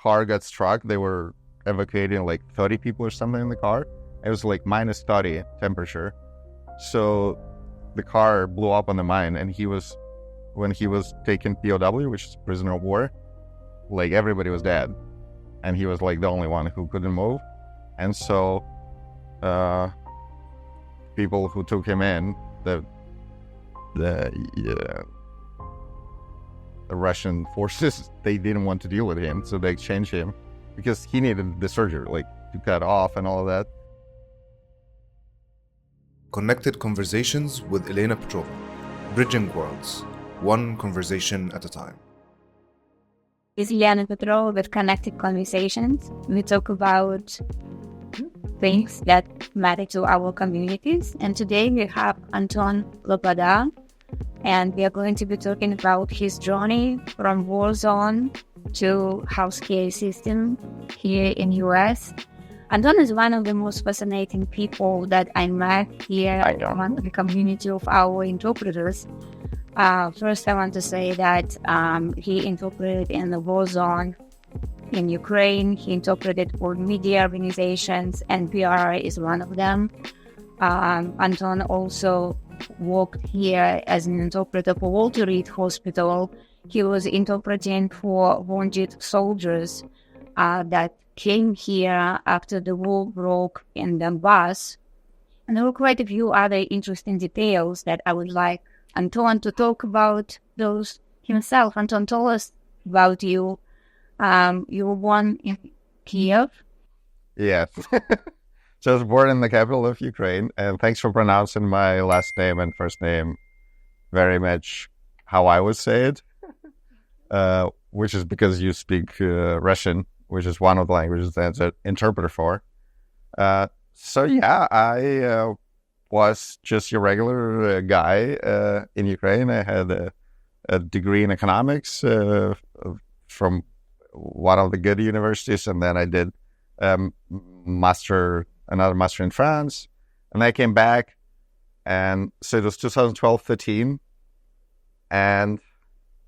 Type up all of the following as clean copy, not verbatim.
car got struck, they were evacuating like 30 people or something in the car. It was like minus 30 temperature. So the car blew up on the mine, and when he was taken POW, which is prisoner of war, like everybody was dead. And he was like the only one who couldn't move. And so people who took him in, the Russian forces, they didn't want to deal with him, so they exchanged him because he needed the surgery, like to cut off and all of that. Connected Conversations with Elena Petrova, bridging worlds, one conversation at a time. It's Elena Petrova with Connected Conversations. We talk about things that matter to our communities. And today we have Anton Loboda, and we are going to be talking about his journey from war zone to healthcare system here in US. Anton is one of the most fascinating people that I met here among the community of our interpreters. First, I want to say that he interpreted in the war zone in Ukraine. He interpreted for media organizations, and PR is one of them. Anton also worked here as an interpreter for Walter Reed Hospital. He was interpreting for wounded soldiers that came here after the war broke in Donbass. And there were quite a few other interesting details that I would like Anton to talk about those himself. Anton, tell us about you. You were born in Kiev. Yes. So I was born in the capital of Ukraine, and thanks for pronouncing my last name and first name very much how I would say it, which is because you speak Russian, which is one of the languages that's an interpreter for. So yeah, I was just your regular guy in Ukraine. I had a degree in economics from one of the good universities, and then I did another master in France, and I came back, and so it was 2012-13, and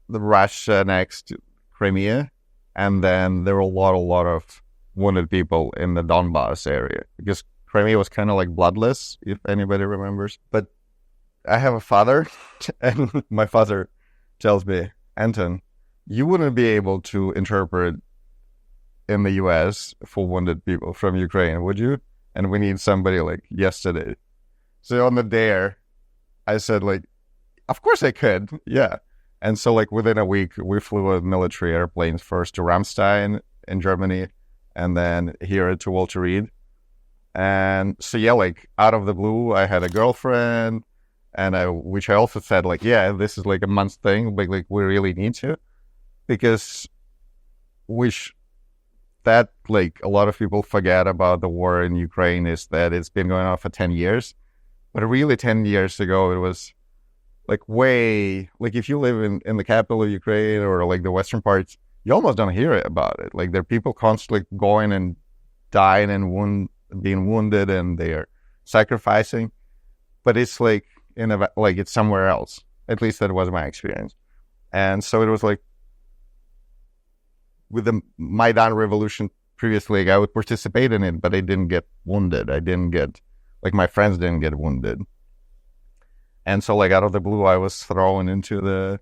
the Russia annexed Crimea, and then there were a lot of wounded people in the Donbass area, because Crimea was kind of like bloodless, if anybody remembers. But I have a father, and my father tells me, Anton, you wouldn't be able to interpret in the US for wounded people from Ukraine, would you? And we need somebody like yesterday. So on the dare, I said like, of course I could, yeah. And so like within a week, we flew with military airplanes first to Ramstein in Germany, and then here to Walter Reed. And so yeah, like out of the blue, I had a girlfriend, and which I also said like, yeah, this is like a month thing, but like we really need to, because that like a lot of people forget about the war in Ukraine is that it's been going on for 10 years. But really 10 years ago, it was like way, like if you live in the capital of Ukraine or like the western parts, you almost don't hear about it. Like there are people constantly going and dying and being wounded, and they're sacrificing. But it's like like it's somewhere else. At least that was my experience. And so it was like, with the Maidan revolution previously, like I would participate in it, but I didn't get wounded. Like my friends didn't get wounded. And so like out of the blue, I was thrown into the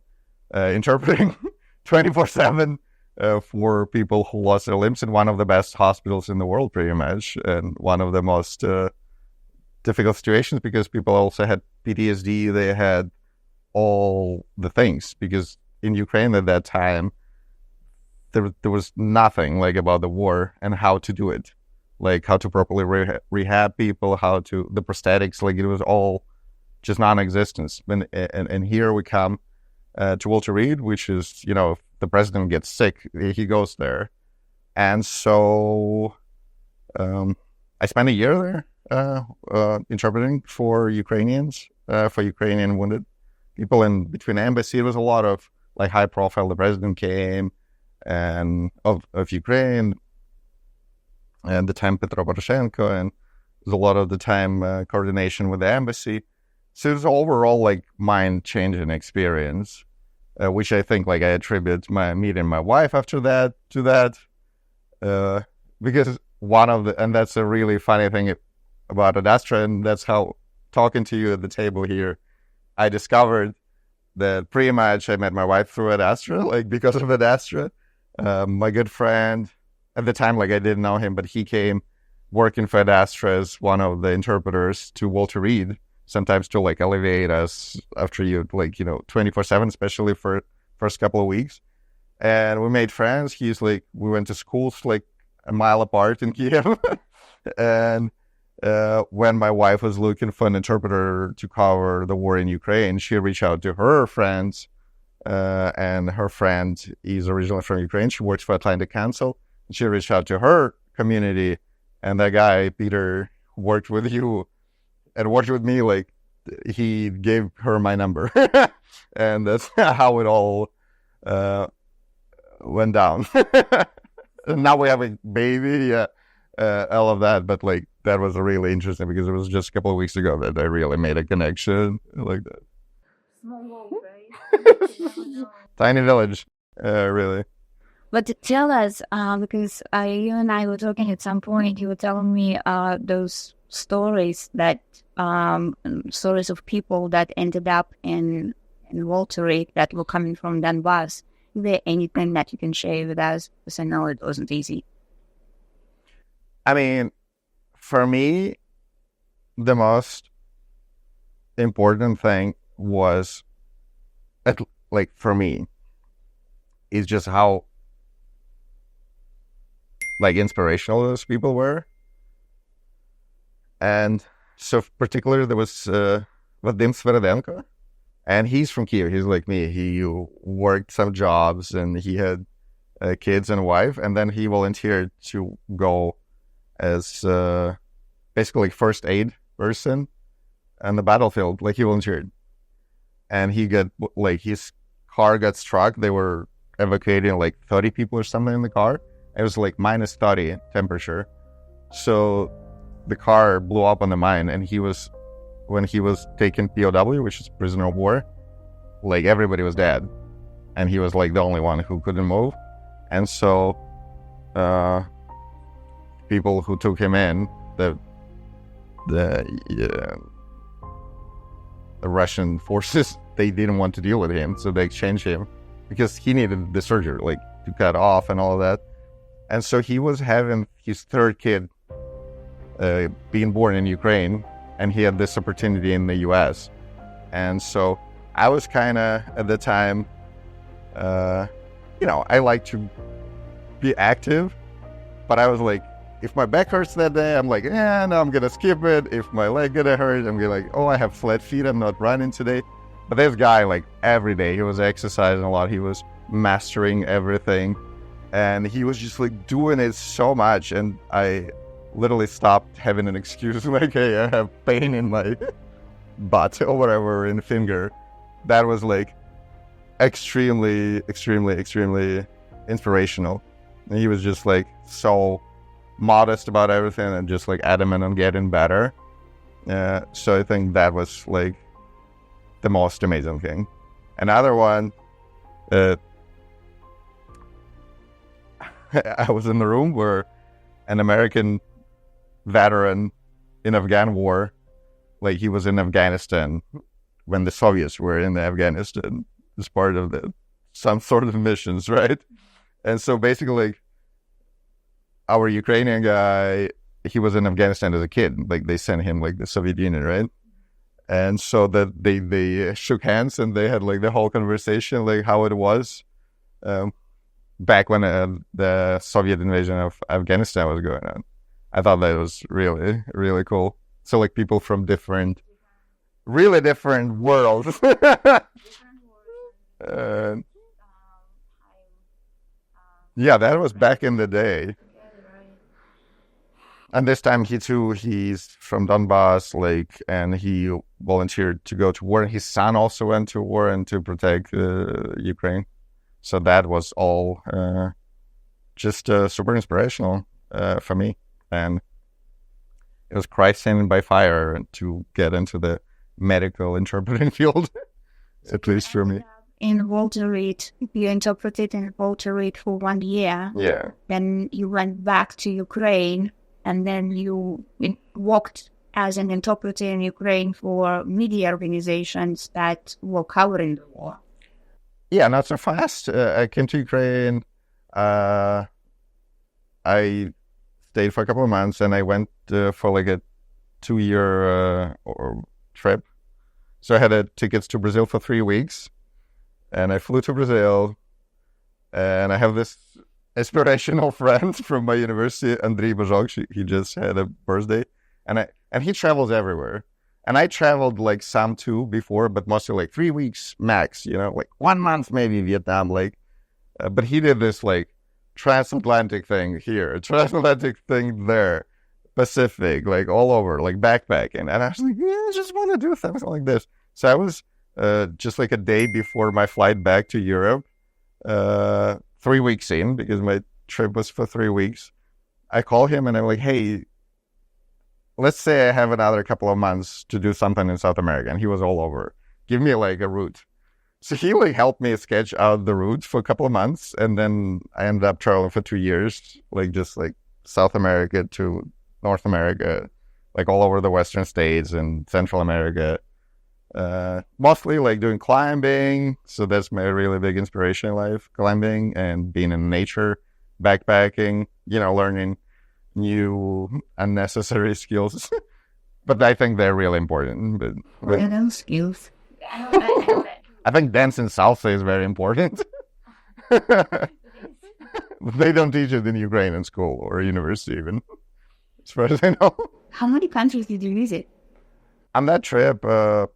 interpreting 24/7 for people who lost their limbs in one of the best hospitals in the world, pretty much, and one of the most difficult situations, because people also had PTSD. They had all the things, because in Ukraine at that time, there was nothing like about the war and how to do it, like how to properly rehab people, the prosthetics, like it was all just non-existence. And here we come to Walter Reed, which is, if the president gets sick, he goes there. And so I spent a year there interpreting for Ukrainians, for Ukrainian wounded people. And between the embassy, it was a lot of like high profile. The president came, and of Ukraine, and the time Petro Poroshenko, and there's a lot of the time coordination with the embassy. So it's overall like mind-changing experience, which I think like I attribute my meeting my wife after that to that. because one of the, and that's a really funny thing about Ad Astra, and that's how, talking to you at the table here, I discovered that pretty much I met my wife through Ad Astra, like because of Ad Astra. My good friend at the time, like I didn't know him, but he came working for Ad Astra as one of the interpreters to Walter Reed, sometimes to like elevate us after you, like, 24/7, especially for first couple of weeks. And we made friends. He's like, we went to schools like a mile apart in Kiev. And when my wife was looking for an interpreter to cover the war in Ukraine, she reached out to her friends. And her friend is originally from Ukraine. She works for Atlantic Council. She reached out to her community. And that guy, Peter, worked with you and worked with me. Like, he gave her my number. And that's how it all went down. And now we have a baby, all of that. But like, that was really interesting because it was just a couple of weeks ago that I really made a connection like that. Small world, right? Tiny village, really. But tell us, because you and I were talking at some point, you were telling me those stories that stories of people that ended up in Walter Reed that were coming from Donbass. Is there anything that you can share with us? Because I know it wasn't easy. I mean, for me, the most important thing was, like for me, is just how like inspirational those people were. And so particularly there was Vadim Sveredenko, and he's from Kiev. He's like me. He worked some jobs and he had kids and a wife, and then he volunteered to go as basically first aid person on the battlefield. Like, he volunteered, and he got, like, his car got struck. They were evacuating like 30 people or something in the car. It was like minus 30 temperature. So the car blew up on the mine, and when he was taken POW, which is prisoner of war, like everybody was dead. And he was like the only one who couldn't move. And so people who took him in, the Russian forces, they didn't want to deal with him. So they exchanged him because he needed the surgery, like to cut off and all of that. And so he was having his third kid being born in Ukraine, and he had this opportunity in the US. And so I was kind of, at the time, I like to be active, but I was like, if my back hurts that day, I'm like, no, I'm going to skip it. If my leg gonna hurt, I'm going to like, oh, I have flat feet, I'm not running today. But this guy, like every day, he was exercising a lot. He was mastering everything. And he was just like doing it so much. And I literally stopped having an excuse like, hey, I have pain in my butt or whatever, in the finger. That was like extremely, extremely, extremely inspirational. And he was just like so modest about everything and just like adamant on getting better. So I think that was like the most amazing thing. Another one, I was in the room where an American veteran in Afghan war, like he was in Afghanistan when the Soviets were in Afghanistan as part of some sort of missions, right? And so basically, like, our Ukrainian guy, he was in Afghanistan as a kid. Like, they sent him like the Soviet Union, right? And so that they shook hands and they had like the whole conversation, like how it was back when the Soviet invasion of Afghanistan was going on. I thought that was really, really cool. So like people from really different worlds. Yeah, that was back in the day. And this time he's from Donbass, like, and he volunteered to go to war. His son also went to war and to protect Ukraine. So that was all just super inspirational for me. And it was Christ sent by fire to get into the medical interpreting field, at least for me. you interpreted and altered for 1 year. Yeah. Then you went back to Ukraine, and then you worked as an interpreter in Ukraine for media organizations that were covering the war. Yeah, not so fast. I came to Ukraine. I stayed for a couple of months, and I went for like a 2-year trip. So I had tickets to Brazil for 3 weeks, and I flew to Brazil. And I have this inspirational friend from my university, Andriy Bajok. He just had a birthday, and he travels everywhere. And I traveled like some too before, but mostly like 3 weeks max. Like 1 month maybe Vietnam. But he did this like transatlantic thing here, transatlantic thing there, Pacific, like all over, like backpacking. And I was like, yeah, I just want to do something like this. So I was just like a day before my flight back to Europe, 3 weeks in, because my trip was for 3 weeks. I call him and I'm like, hey, let's say I have another couple of months to do something in South America. And he was all over. Give me like a route. So he like helped me sketch out the route for a couple of months. And then I ended up traveling for 2 years, like just like South America to North America, like all over the Western states and Central America. Mostly like doing climbing. So that's my really big inspiration in life, climbing and being in nature, backpacking, learning new unnecessary skills. But I think they're really important. But What are those skills? I think dance and salsa is very important. They don't teach it in Ukraine in school or university even, as far as I know. How many countries did you visit? On that trip, I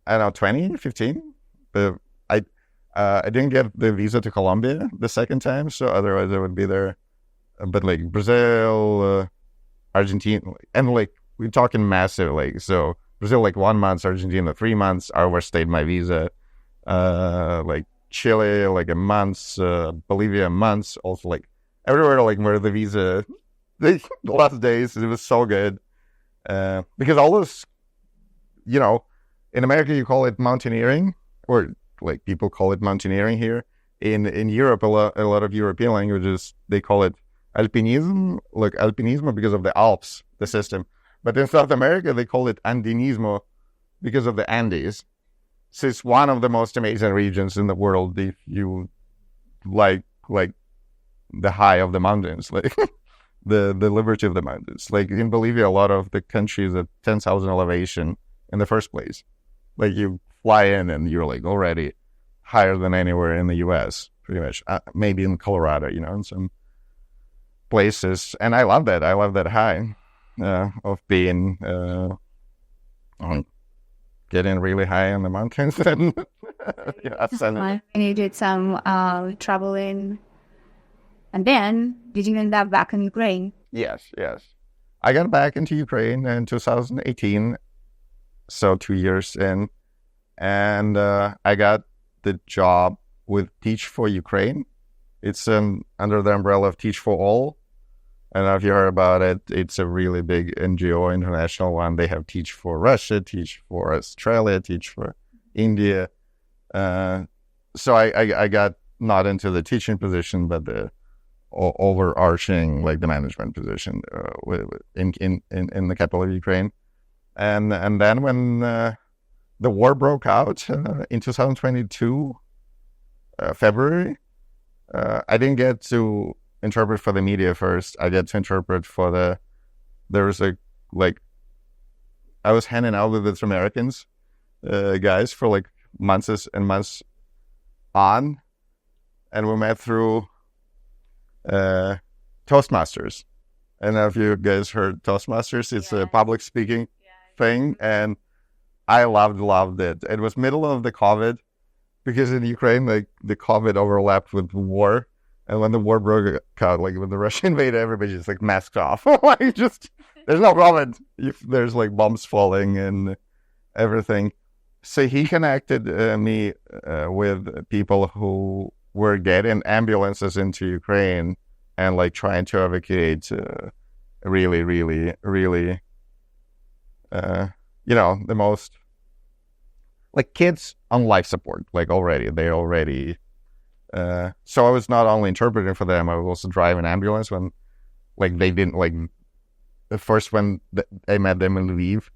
don't know, 20, 15. But I didn't get the visa to Colombia the second time, so otherwise I would be there. But like Brazil, Argentina, and like we're talking massive, like so Brazil like 1 month, Argentina 3 months, overstayed my visa. Like Chile like a month, Bolivia a month, also like everywhere like where the visa the last days, it was so good. Because all those, in America you call it mountaineering, or like people call it mountaineering here. In Europe, a lot of European languages, they call it alpinism, like alpinismo because of the Alps, the system. But in South America, they call it andinismo because of the Andes. So it's one of the most amazing regions in the world if you like the high of the mountains, like the liberty of the mountains. Like in Bolivia, a lot of the country is at 10,000 elevation in the first place. Like you fly in and you're like already higher than anywhere in the U.S. pretty much. Maybe in Colorado, in some places. And I love that. I love that high of being getting really high on the mountains and And you did some traveling, and then did you end up back in Ukraine? Yes. I got back into Ukraine in 2018, so 2 years in, and I got the job with Teach for Ukraine. It's under the umbrella of Teach for All. I don't know if you heard about it. It's a really big NGO, international one. They have Teach for Russia, Teach for Australia, Teach for India. So I got not into the teaching position, but the overarching, like the management position in the capital of Ukraine. And then when the war broke out in 2022, February, I didn't get to interpret for the media first. I get to interpret for I was hanging out with these Americans guys for like months and months on, and we met through Toastmasters. I don't know if you guys heard Toastmasters. It's a public speaking thing, and I loved it. It was middle of the COVID, because in Ukraine, like the COVID overlapped with war. And when the war broke out, like when the Russia invaded, everybody just like masked off. Like just, there's no problem if there's like bombs falling and everything. So he connected me with people who were getting ambulances into Ukraine and like trying to evacuate really, the most like kids on life support, like they're already. So I was not only interpreting for them, I was also driving ambulance when, like, they didn't, like, at first when I met them in Lviv,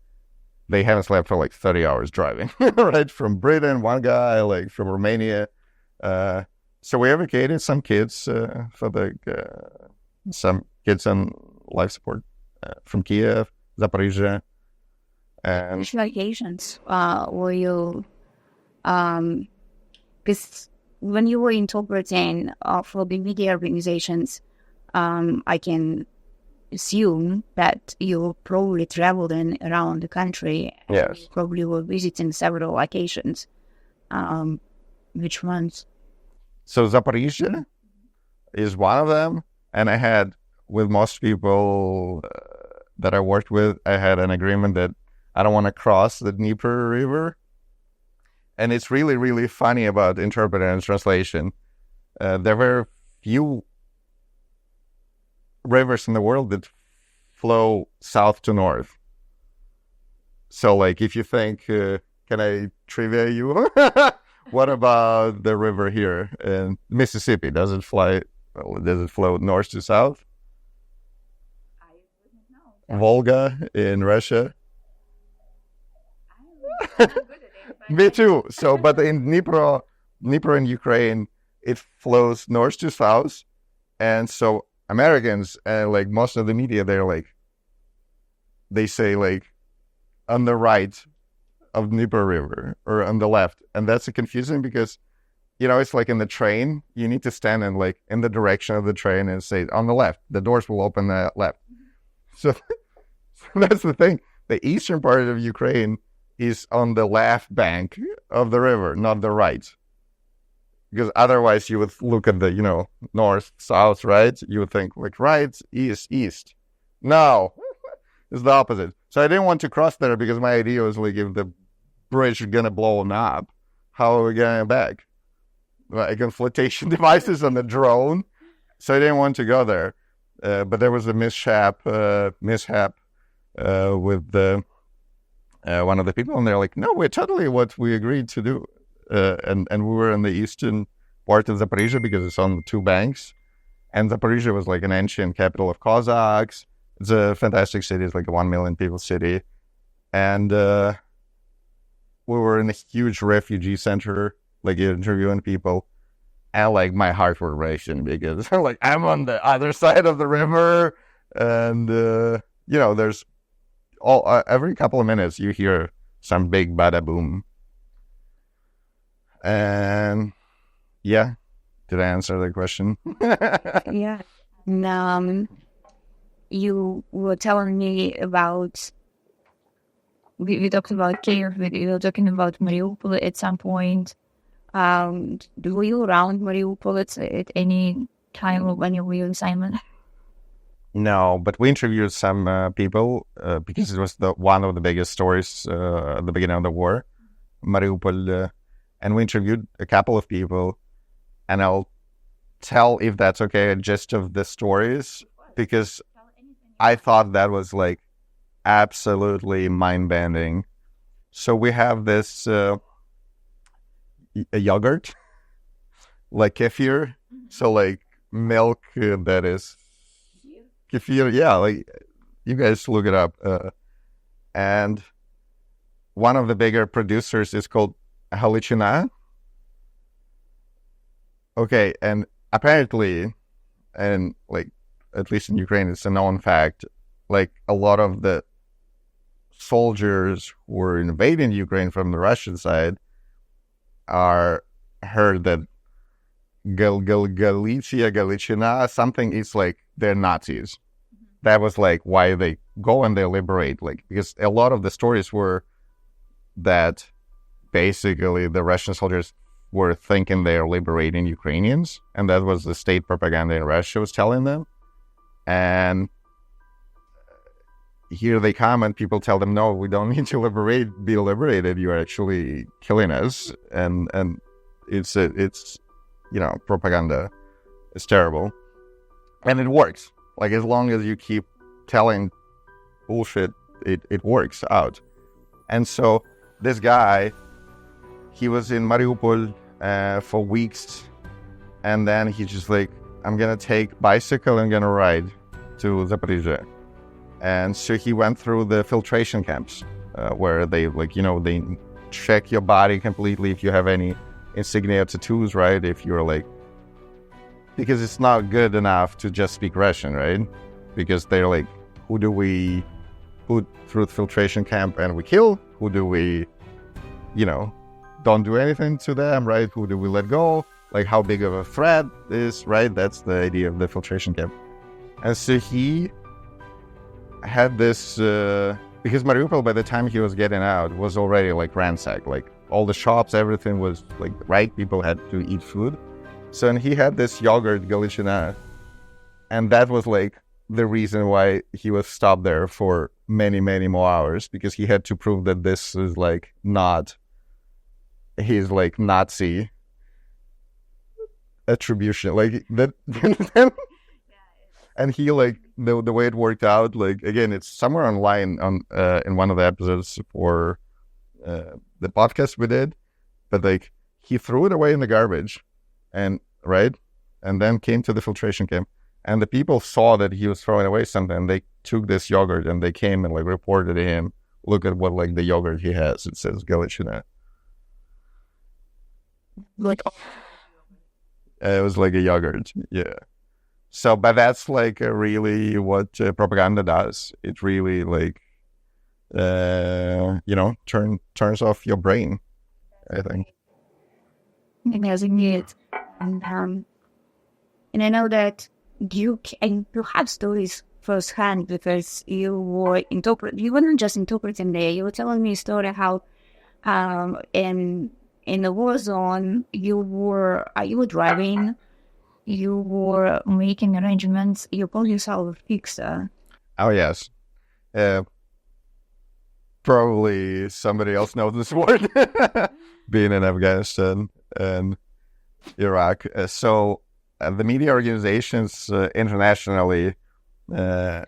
they haven't slept for like 30 hours driving, right? From Britain, one guy, like from Romania. So we evacuated some kids some kids on life support from Kiev, Zaporizhia. And which locations were you? Because when you were interpreting for the media organizations, I can assume that you probably traveled around the country. Yes. You probably were visiting several locations. Which ones? So Zaporizhia is one of them. And I had, with most people that I worked with, I had an agreement that I don't want to cross the Dnieper River. And it's really, really funny about interpreting and translation. There were few rivers in the world that flow south to north. So, like, if you think, can I trivia you? What about the river here in Mississippi? Does it flow north to south? I wouldn't know. Volga in Russia? I'm not good at it, but Me too. So, but in Dnieper in Ukraine, it flows north to south. And so Americans and like most of the media, they say like on the right of Dnieper River or on the left. And that's confusing because, it's like in the train, you need to stand in the direction of the train and say on the left, the doors will open the left. So that's the thing. The eastern part of Ukraine is on the left bank of the river, not the right. Because otherwise you would look at the, north, south, right? You would think like right, east. No, it's the opposite. So I didn't want to cross there because my idea was like if the bridge is going to blow up, how are we getting back? Like flotation devices on the drone. So I didn't want to go there. But there was a mishap with one of the people, and they're like, no, we're totally what we agreed to do. And we were in the eastern part of Zaporizhia because it's on the two banks. And Zaporizhia was like an ancient capital of Cossacks. It's a fantastic city. It's like a 1 million people city. And we were in a huge refugee center, like interviewing people. And like my heart was racing because like I'm on the other side of the river. And, there's every couple of minutes you hear some big bada boom. And yeah, did I answer the question? yeah. You were telling me about, we talked about Kiev, we were talking about Mariupol at some point. Were you around Mariupol at any time when you were on assignment? No, but we interviewed some people because it was one of the biggest stories at the beginning of the war, Mariupol. And we interviewed a couple of people, and I'll tell, if that's okay, a gist of the stories, because I thought that was like absolutely mind-bending. So we have this a yogurt, like kefir, so like milk that is kefir, yeah, like you guys look it up. And one of the bigger producers is called Halichina. Okay, and apparently, and like at least in Ukraine, it's a known fact. Like a lot of the soldiers who were invading Ukraine from the Russian side are heard that Galicia, something is like they're Nazis. That was like why they go and they liberate, like because a lot of the stories were that basically the Russian soldiers were thinking they're liberating Ukrainians, and that was the state propaganda in Russia was telling them. And here they come and people tell them, no, we don't need to be liberated. You are actually killing us. And it's propaganda. It's terrible. And it works. Like as long as you keep telling bullshit, it works out. And so this guy he was in Mariupol for weeks, and then he just like, I'm gonna take bicycle and gonna ride to Zaporizhzhia. And so he went through the filtration camps where they like, they check your body completely if you have any insignia tattoos, right? If you're like, because it's not good enough to just speak Russian, right? Because they're like, who do we put through the filtration camp and we kill? Who do we, don't do anything to them, right? Who do we let go? Like, how big of a threat is, right? That's the idea of the filtration camp. And so he had this, because Mariupol, by the time he was getting out, was already like ransacked. Like all the shops, everything was like, right? People had to eat food. So, and he had this yogurt, Galichina, and that was like the reason why he was stopped there for many, many more hours, because he had to prove that this is like not his like Nazi attribution, like that. And he like the way it worked out, like again, it's somewhere online on in one of the episodes for the podcast we did, but like he threw it away in the garbage, and then came to the filtration camp, and the people saw that he was throwing away something, and they took this yogurt and they came and like reported to him, look at what like the yogurt he has, it says Galichina. Like, It was like a yogurt, yeah. So, but that's like really what propaganda does. It really like, turns off your brain, I think. amazing it. And I know that you have stories firsthand because you weren't just interpreting there. You were telling me a story how in the war zone you were driving, you were making arrangements. You call yourself a fixer. Oh yes, probably somebody else knows this word. Being in Afghanistan and Iraq, so the media organizations internationally have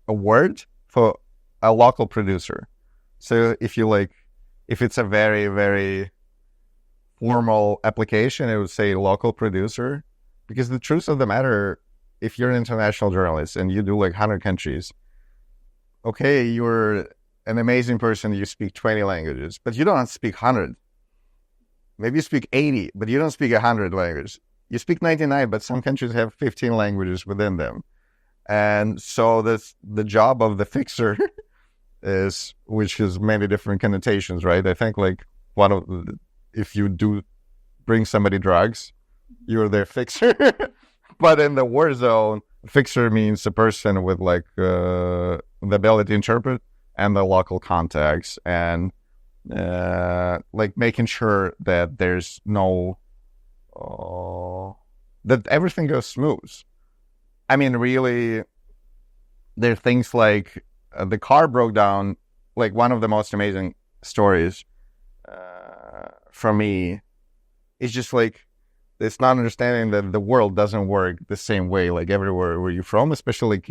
a word for a local producer. So if it's a very, very formal application, it would say local producer, because the truth of the matter, if you're an international journalist and you do like 100 countries, okay, you're an amazing person, you speak 20 languages, but you don't speak 100. Maybe you speak 80, but you don't speak 100 languages. You speak 99, but some countries have 15 languages within them. And so the job of the fixer is, which is many different connotations, right? I think like if you do bring somebody drugs, you're their fixer. But in the war zone, fixer means a person with like the ability to interpret and the local contacts, and like making sure that there's no that everything goes smooth. I mean, really, there are things like the car broke down. Like one of the most amazing stories for me is just like this not understanding that the world doesn't work the same way like everywhere where you're from, especially like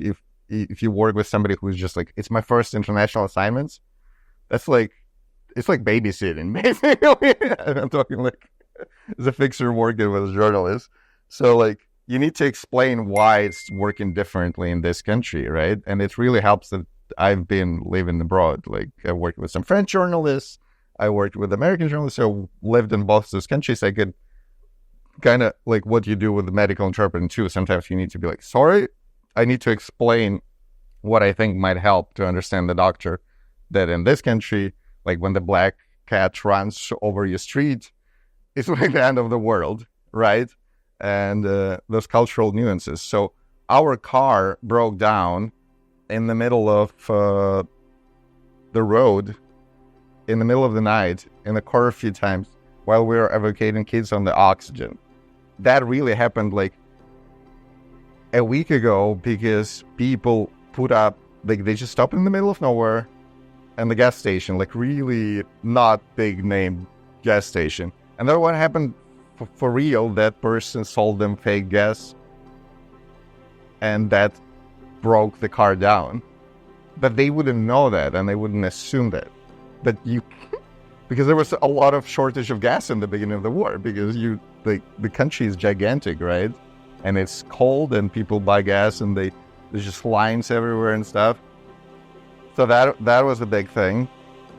if you work with somebody who's just like, it's my first international assignments. That's like, it's like babysitting, basically. I'm talking like as a fixer working with a journalist. So like you need to explain why it's working differently in this country, right? And it really helps that I've been living abroad. Like I worked with some French journalists, I worked with American journalists, so lived in both those countries. I could kind of like what you do with the medical interpreting too. Sometimes you need to be like, sorry, I need to explain what I think might help to understand the doctor that in this country, like when the black cat runs over your street, it's like the end of the world, right? And those cultural nuances. So our car broke down in the middle of the road, in the middle of the night, in the car a few times while we were evacuating kids on the oxygen. That really happened like a week ago because people put up, like they just stopped in the middle of nowhere and the gas station, like really not big name gas station. And then what happened for real, that person sold them fake gas and that broke the car down. But they wouldn't know that and they wouldn't assume that. but because there was a lot of shortage of gas in the beginning of the war, because the country is gigantic, right? And it's cold, and people buy gas, and there's just lines everywhere and stuff. So that was a big thing.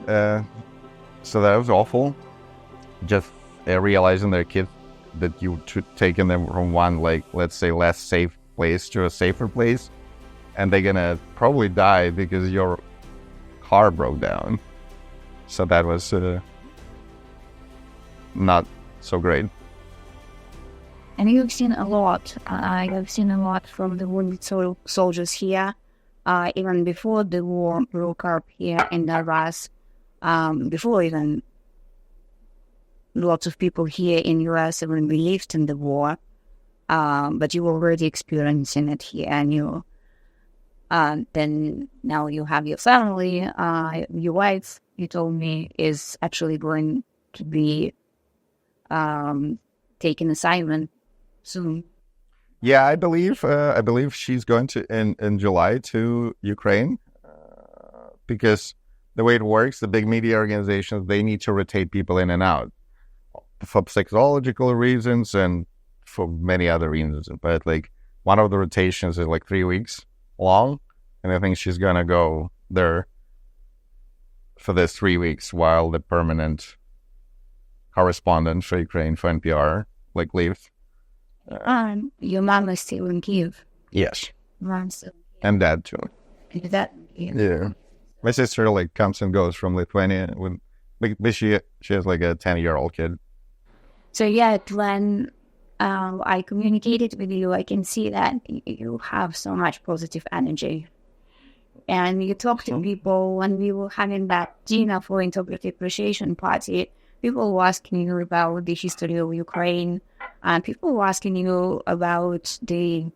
So that was awful. Just realizing their kids, that you taking them from one, like, let's say, less safe place to a safer place, and they're gonna probably die because your car broke down. So that was not so great. And you've seen a lot. I've seen a lot from the wounded soldiers here, even before the war broke up here in Donbass. Before even lots of people here in US even believed in the war, but you were already experiencing it here, and you then now you have your family, your wife, you told me, is actually going to be taking assignment soon. Yeah, I believe she's going to in July to Ukraine, because the way it works, the big media organizations, they need to rotate people in and out for psychological reasons and for many other reasons. But like one of the rotations is like 3 weeks long, and I think she's gonna go there for this 3 weeks while the permanent correspondent for Ukraine for NPR like leaves. Your mom is still in Kiev. Yes. Mom still. And dad too. Is that? Yeah. My sister like comes and goes from Lithuania but she has like a 10-year-old kid. So yeah, when I communicated with you, I can see that you have so much positive energy. And you talk to people. When we were having that dinner for Interpretive Appreciation Party, people were asking you about the history of Ukraine, and people were asking you about the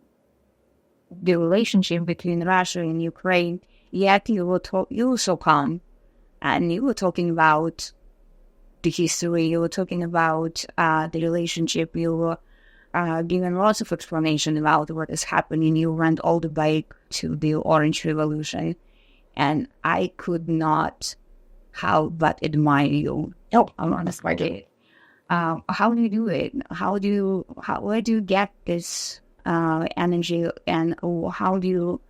relationship between Russia and Ukraine. Yet you were so calm, and you were talking about the history. You were talking about the relationship. You were giving lots of explanation about what is happening. You went all the way to the Orange Revolution, and I could not help but admire you. I'm honest with it. How do you do it? Where do you get this energy, and how do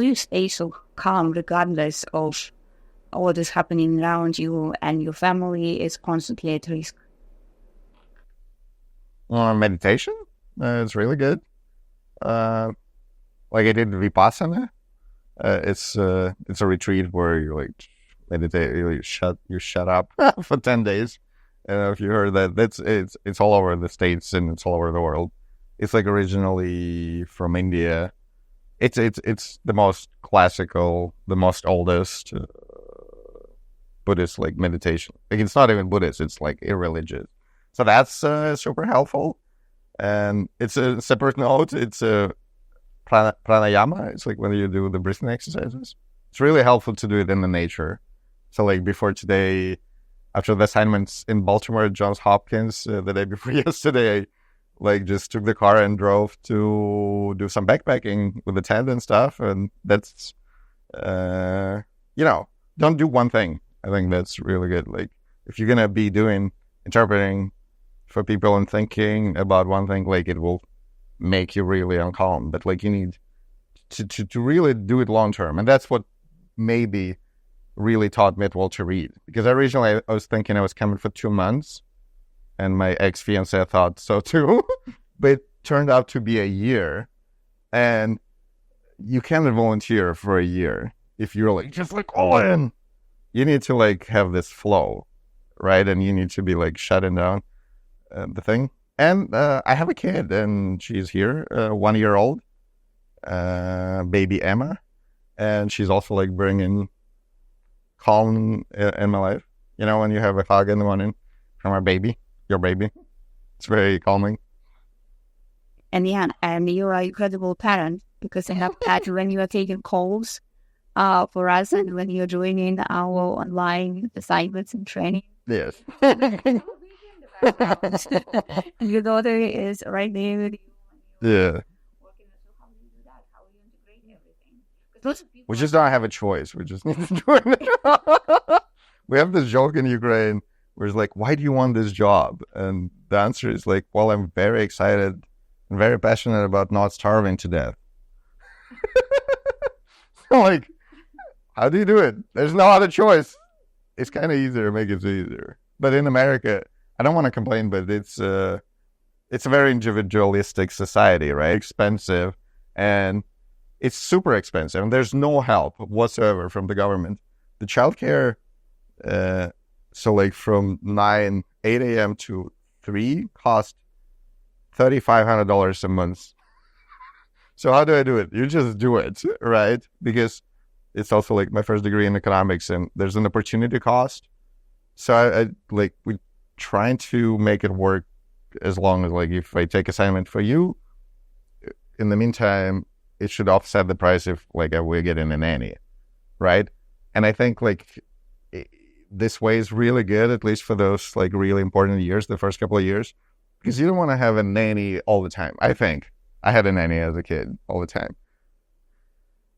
you stay so calm regardless of what is happening around you and your family is constantly at risk? Meditation, it's really good. Like I did Vipassana. It's a retreat where you like meditate, you shut up for 10 days. If you heard that, it's all over the States and it's all over the world. It's like originally from India. It's the most classical, the most oldest Buddhist like meditation. Like it's not even Buddhist; it's like irreligious. So that's super helpful. And it's a separate note. It's a pranayama. It's like when you do the breathing exercises. It's really helpful to do it in the nature. So like before today, after the assignments in Baltimore at Johns Hopkins, the day before yesterday, I like just took the car and drove to do some backpacking with the tent and stuff. And that's, don't do one thing. I think that's really good. Like if you're going to be interpreting for people and thinking about one thing, like it will make you really uncalm. But like you need to really do it long term. And that's what maybe really taught me well to read. Because originally I was thinking I was coming for 2 months, and my ex-fiancé thought so too. But it turned out to be a year. And you can't volunteer for a year if you're like just like all in. You need to like have this flow, right? And you need to be like shutting down the thing. And I have a kid, and she's here, 1 year old, baby Emma, and she's also like bringing calm in my life. You know, when you have a hug in the morning from your baby, it's very calming. And yeah, and you're an incredible parent, because I have that when you are taking calls for us and when you're joining our online assignments and training. Yes. Your daughter is right there with you. Yeah. How do you do that? How do you integrate everything? We just don't have a choice. We just need to do it. we have this joke in Ukraine where it's like, why do you want this job? And the answer is like, well, I'm very excited and very passionate about not starving to death. So like, how do you do it? There's no other choice. It's kind of easier to make it easier. But in America, I don't want to complain, but it's a very individualistic society, right? Expensive, and it's super expensive, and there's no help whatsoever from the government. The childcare, so like from 8 a.m. to 3 cost $3,500 a month. So how do I do it? You just do it, right? Because it's also like my first degree in economics, and there's an opportunity cost. So I like, we trying to make it work as long as like, if I take assignment for you, in the meantime, it should offset the price if like we're getting a nanny, right? And I think like this way is really good, at least for those like really important years, the first couple of years, because you don't want to have a nanny all the time. I think I had a nanny as a kid all the time.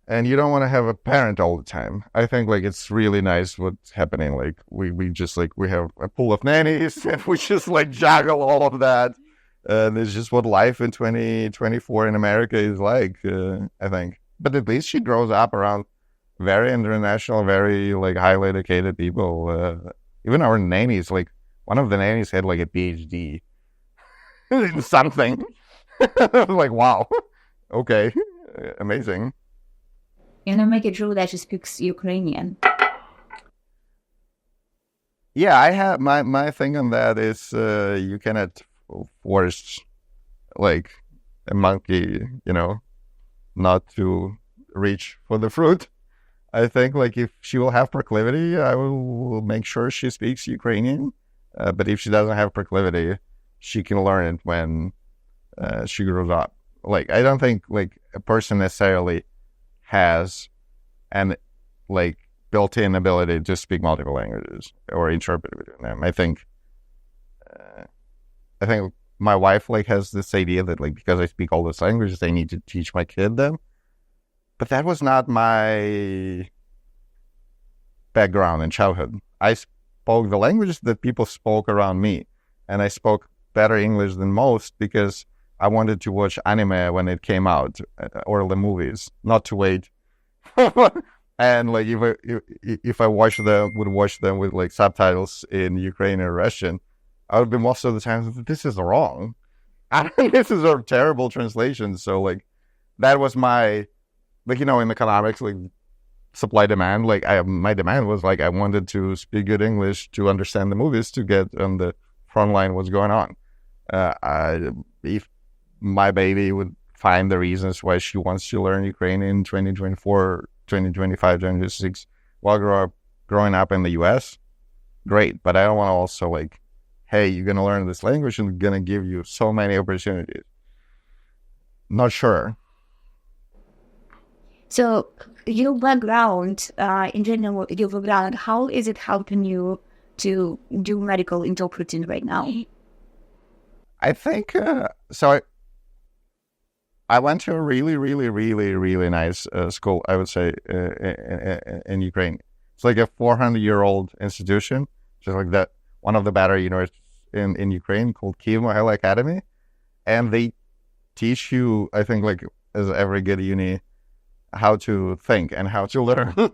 And you don't want to have a parent all the time. I think like it's really nice what's happening. Like we just like, we have a pool of nannies and we just like juggle all of that. And it's just what life in 2024 in America is like, I think. But at least she grows up around very international, very like highly educated people. Even our nannies, like one of the nannies had like a PhD in something. I was like, wow, okay, amazing. You know, make it true that she speaks Ukrainian. Yeah, I have my thing on that is you cannot force like a monkey, not to reach for the fruit. I think like if she will have proclivity, I will make sure she speaks Ukrainian. But if she doesn't have proclivity, she can learn it when she grows up. Like I don't think like a person necessarily has an like built-in ability to speak multiple languages or interpret between them. I think my wife like has this idea that like because I speak all those languages, I need to teach my kid them. But that was not my background in childhood. I spoke the languages that people spoke around me, and I spoke better English than most because I wanted to watch anime when it came out, or the movies, not to wait. And like if I would watch them with like subtitles in Ukrainian or Russian, I would be most of the time, this is wrong. This is a terrible translation. So like that was my, like, in economics, like supply demand, like my demand was like I wanted to speak good English to understand the movies, to get on the front line what's going on. If my baby would find the reasons why she wants to learn Ukrainian in 2024, 2025, 2026 while growing up in the US, great. But I don't want to also like, hey, you're going to learn this language and going to give you so many opportunities. Not sure. So your background, in general, your background, how is it helping you to do medical interpreting right now? I think, so I went to a really, really, really, really nice school, I would say, in Ukraine. It's like a 400-year-old institution, just like that, one of the better universities in Ukraine, called Kyiv Mohyla Academy. And they teach you, I think, like as every good uni, how to think and how to learn.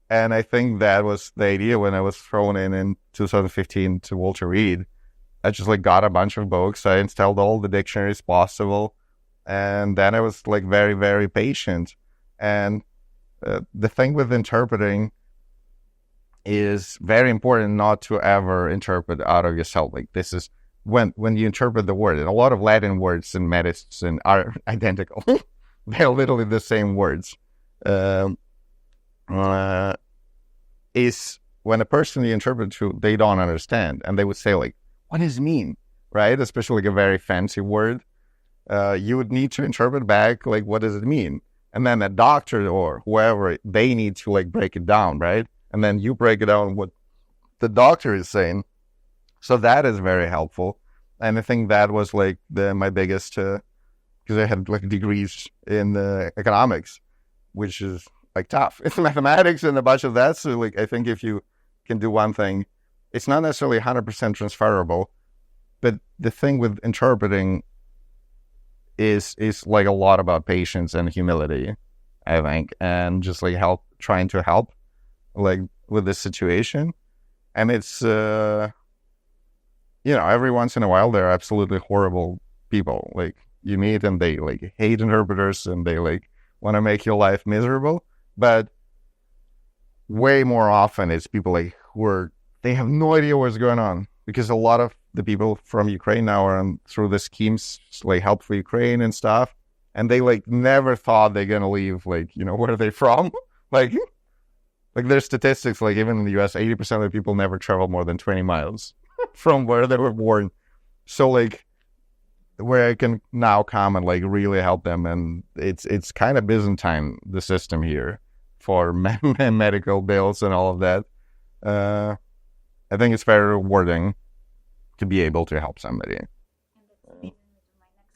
And I think that was the idea when I was thrown in 2015 to Walter Reed. I just like got a bunch of books. I installed all the dictionaries possible. And then I was like very, very patient. And the thing with interpreting is very important not to ever interpret out of yourself. Like this is when you interpret the word, and a lot of Latin words in medicine are identical. They're literally the same words. Is when a person you interpret to, they don't understand. And they would say like, what does it mean? Right? Especially like a very fancy word. You would need to interpret back, like, what does it mean? And then a doctor or whoever, they need to like break it down, right? And then you break it down what the doctor is saying. So that is very helpful. And I think that was like my biggest, because I had like degrees in economics, which is like tough. It's mathematics and a bunch of that. So like, I think if you can do one thing. It's not necessarily 100% transferable, but the thing with interpreting is like a lot about patience and humility, I think, and just like trying to help like with this situation. And it's, every once in a while, there are absolutely horrible people like you meet and they like hate interpreters and they like want to make your life miserable. But way more often it's people like they have no idea what's going on, because a lot of the people from Ukraine now are through the schemes like Help for Ukraine and stuff, and they like never thought they're gonna leave like where are they from. like there's statistics like even in the US 80% of the people never travel more than 20 miles from where they were born. So like where I can now come and like really help them, and it's kind of Byzantine, the system here for medical bills and all of that. I think it's very rewarding to be able to help somebody.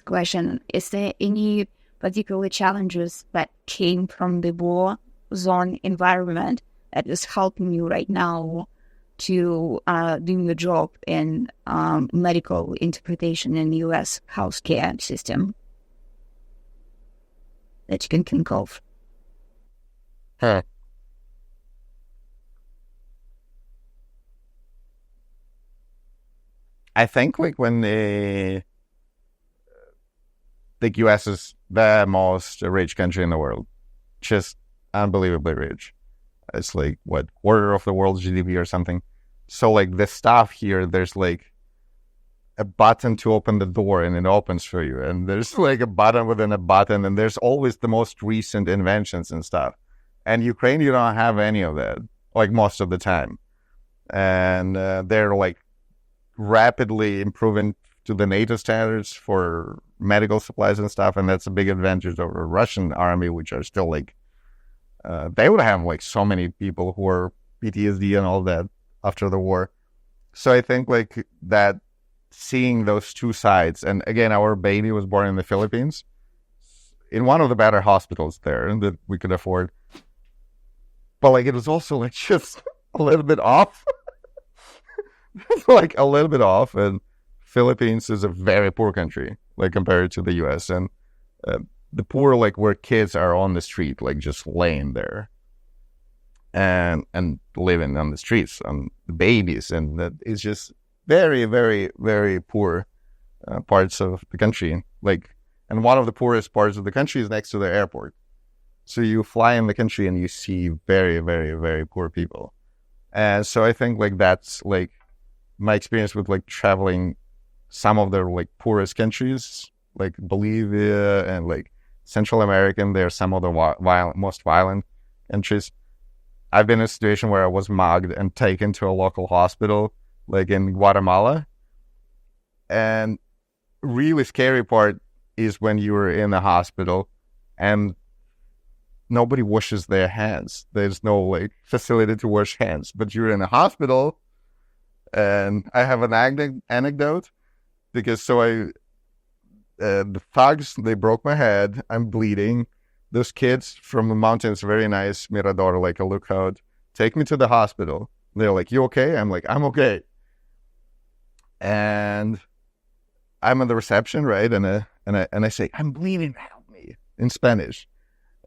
Question: is there any particular challenges that came from the war zone environment that is helping you right now to doing the job in medical interpretation in the U.S. healthcare system that you can think of? I think like when the U.S. is the most rich country in the world, just unbelievably rich. It's like quarter of the world's GDP or something. So like the stuff here, there's like a button to open the door and it opens for you, and there's like a button within a button, and there's always the most recent inventions and stuff. And Ukraine, you don't have any of that, like most of the time. And they're like rapidly improving to the NATO standards for medical supplies and stuff, and that's a big advantage over Russian army, which are still like they would have like so many people who are PTSD and all that after the war. So I think like that, seeing those two sides, and again, our baby was born in the Philippines, in one of the better hospitals there that we could afford, but like it was also like just a little bit off. Like a little bit off, and Philippines is a very poor country, like compared to the U.S. And the poor, like where kids are on the street, like just laying there, and living on the streets, on the babies, and that is just very, very, very poor parts of the country. Like, and one of the poorest parts of the country is next to the airport. So you fly in the country and you see very, very, very poor people. And so I think like that's like my experience with like traveling some of the like poorest countries, like Bolivia and like Central America. They're some of the most violent countries. I've been in a situation where I was mugged and taken to a local hospital, like in Guatemala. And really scary part is when you were in the hospital and nobody washes their hands. There's no like facility to wash hands, but you're in a hospital. And I have an anecdote because the thugs, they broke my head. I'm bleeding. Those kids from the mountains, very nice, Mirador, like a lookout, take me to the hospital. They're like, "You okay?" I'm like, "I'm okay." And I'm at the reception, right? And I say, "I'm bleeding, help me," in Spanish.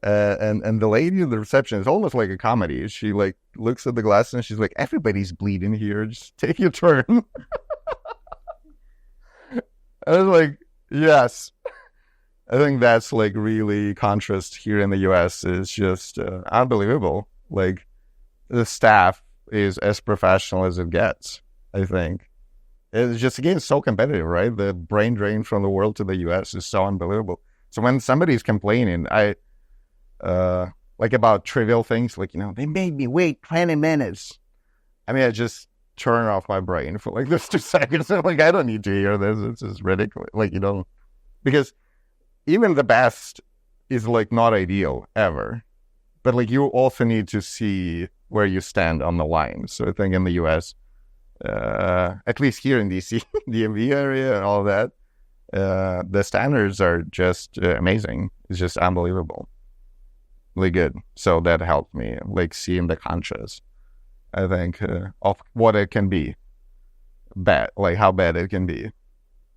And the lady in the reception is almost like a comedy. She like looks at the glass and she's like, "Everybody's bleeding here. Just take your turn." I was like, yes. I think that's like really contrast here in the US is just unbelievable. Like the staff is as professional as it gets, I think. It's just, again, so competitive, right? The brain drain from the world to the US is so unbelievable. So when somebody's complaining, like about trivial things, like, they made me wait 20 minutes. I mean, I just turn off my brain for like this 2 seconds. I'm like, I don't need to hear this. It's just ridiculous. Like, because even the best is like not ideal ever. But like you also need to see where you stand on the line. So I think in the US, at least here in DC, DMV area and all of that, the standards are just amazing. It's just unbelievable. Really good. So that helped me, like seeing the contrast. I think, of what it can be bad, like how bad it can be,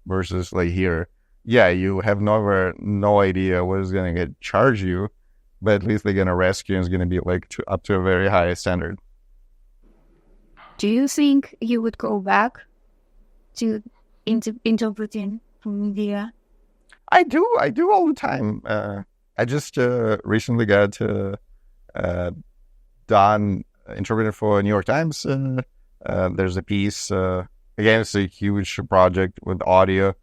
versus like here, yeah, you have no idea what is going to get charge you, but at least they're going to rescue and it's going to be like up to a very high standard. Do you think you would go back to interpreting media? I do all the time. I just recently got done interpreting for New York Times. There's a piece. Again, it's a huge project with audio,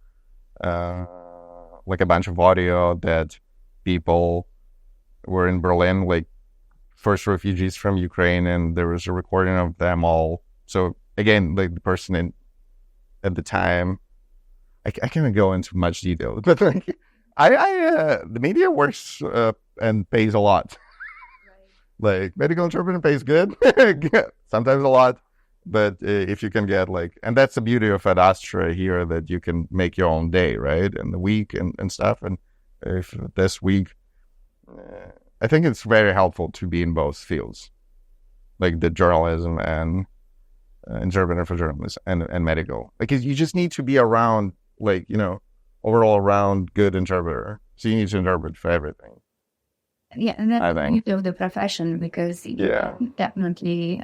like a bunch of audio that people were in Berlin, like first refugees from Ukraine, and there was a recording of them all. So again, like the person at the time, I can't go into much detail, but like the media works and pays a lot. Right. Like medical interpreting pays good, sometimes a lot. But if you can get like, and that's the beauty of Ad Astra here, that you can make your own day, right? And the week and stuff. And if this week, I think it's very helpful to be in both fields, like the journalism and interpreter for journalists and medical. Like you just need to be around, like, you know, overall around good interpreter. So you need to interpret for everything. Yeah, and that's the beauty of the profession, because you definitely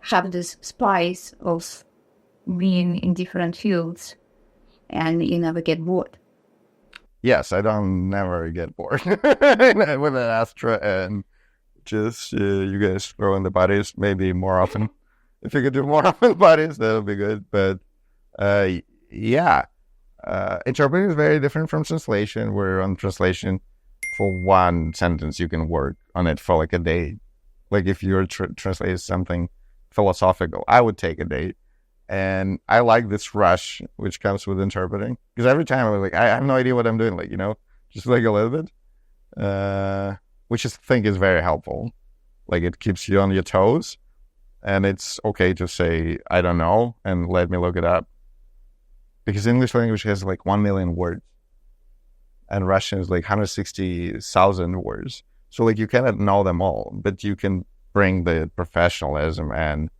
have this spice of being in different fields, and you never get bored. Yes, I don't never get bored with Ad Astra, and just you guys throw in the bodies maybe more often. If you could do more often bodies, that would be good. But interpreting is very different from translation. Where on translation, for one sentence, you can work on it for like a day. Like if you're translating something philosophical, I would take a day. And I like this rush which comes with interpreting, because every time I'm like, I have no idea what I'm doing, like, you know, just like a little bit, which I think is very helpful. Like it keeps you on your toes, and it's okay to say, I don't know, and let me look it up. Because English language has like 1 million words, and Russian is like 160,000 words. So like you cannot know them all, but you can bring the professionalism and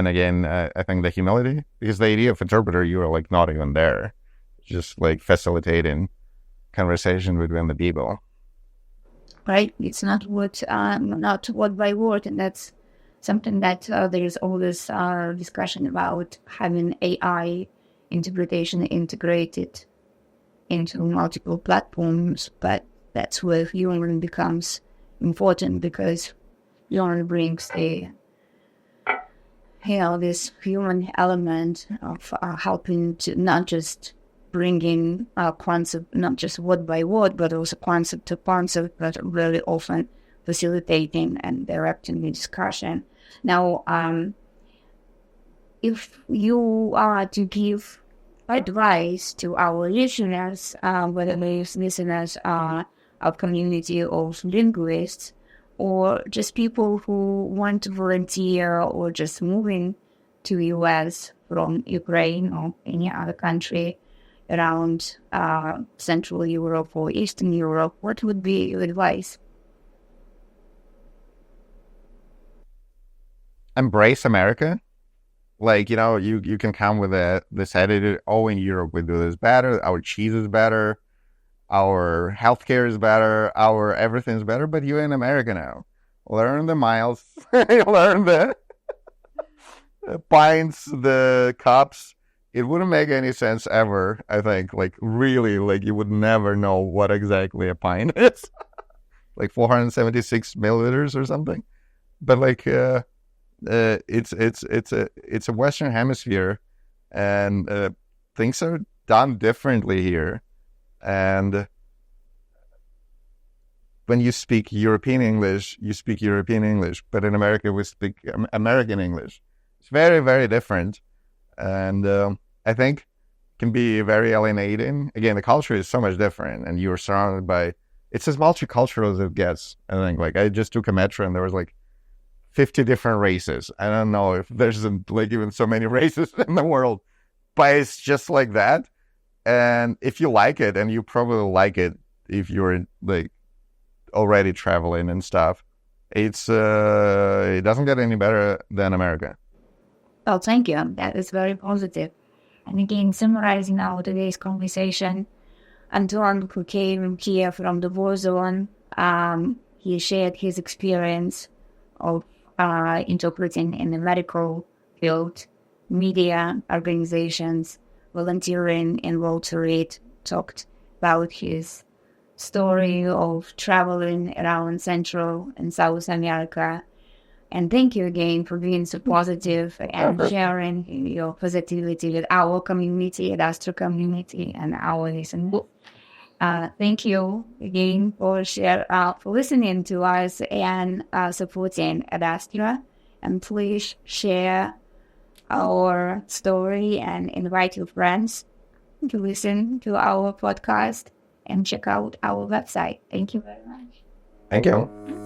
again, I think the humility, because the idea of interpreter, you are like not even there, just like facilitating conversation between the people. Right, it's not word by word, and that's something that there's all this discussion about having AI interpretation integrated into multiple platforms, but that's where human becomes important, because human brings this human element of helping to not just bring in concept, not just word by word, but also concept to concept, but really often facilitating and directing the discussion. Now, if you are to give advice to our listeners, whether these listeners are a community of linguists, or just people who want to volunteer, or just moving to US from Ukraine or any other country around Central Europe or Eastern Europe, what would be your advice? Embrace America. Like, you know, you can come with this attitude, oh, in Europe we do this better, our cheese is better, our healthcare is better, our everything's better, but you're in America now. Learn the miles, learn the pints, the cups. It wouldn't make any sense ever, I think. Like, really, like, you would never know what exactly a pint is. Like 476 milliliters or something. But like, it's a Western Hemisphere, and things are done differently here. And when you speak European English, you speak European English. But in America, we speak American English. It's very, very different. And I think it can be very alienating. Again, the culture is so much different, and you're surrounded by, it's as multicultural as it gets. I think, like, I just took a metro and there was like 50 different races. I don't know if there's like even so many races in the world, but it's just like that. And if you like it, and you probably like it if you're like already traveling and stuff, it doesn't get any better than America. Well, thank you. That is very positive. And again, summarizing our today's conversation, Anton, who came here from the war zone, he shared his experience of interpreting in the medical field, media organizations, volunteering in Rotary, talked about his story of traveling around Central and South America. And thank you again for being so positive and sharing your positivity with our community, Ad Astra community, and our listeners. Thank you again for listening to us and supporting Ad Astra. And please share our story and invite your friends to listen to our podcast and check out our website. Thank you very much. Thank you.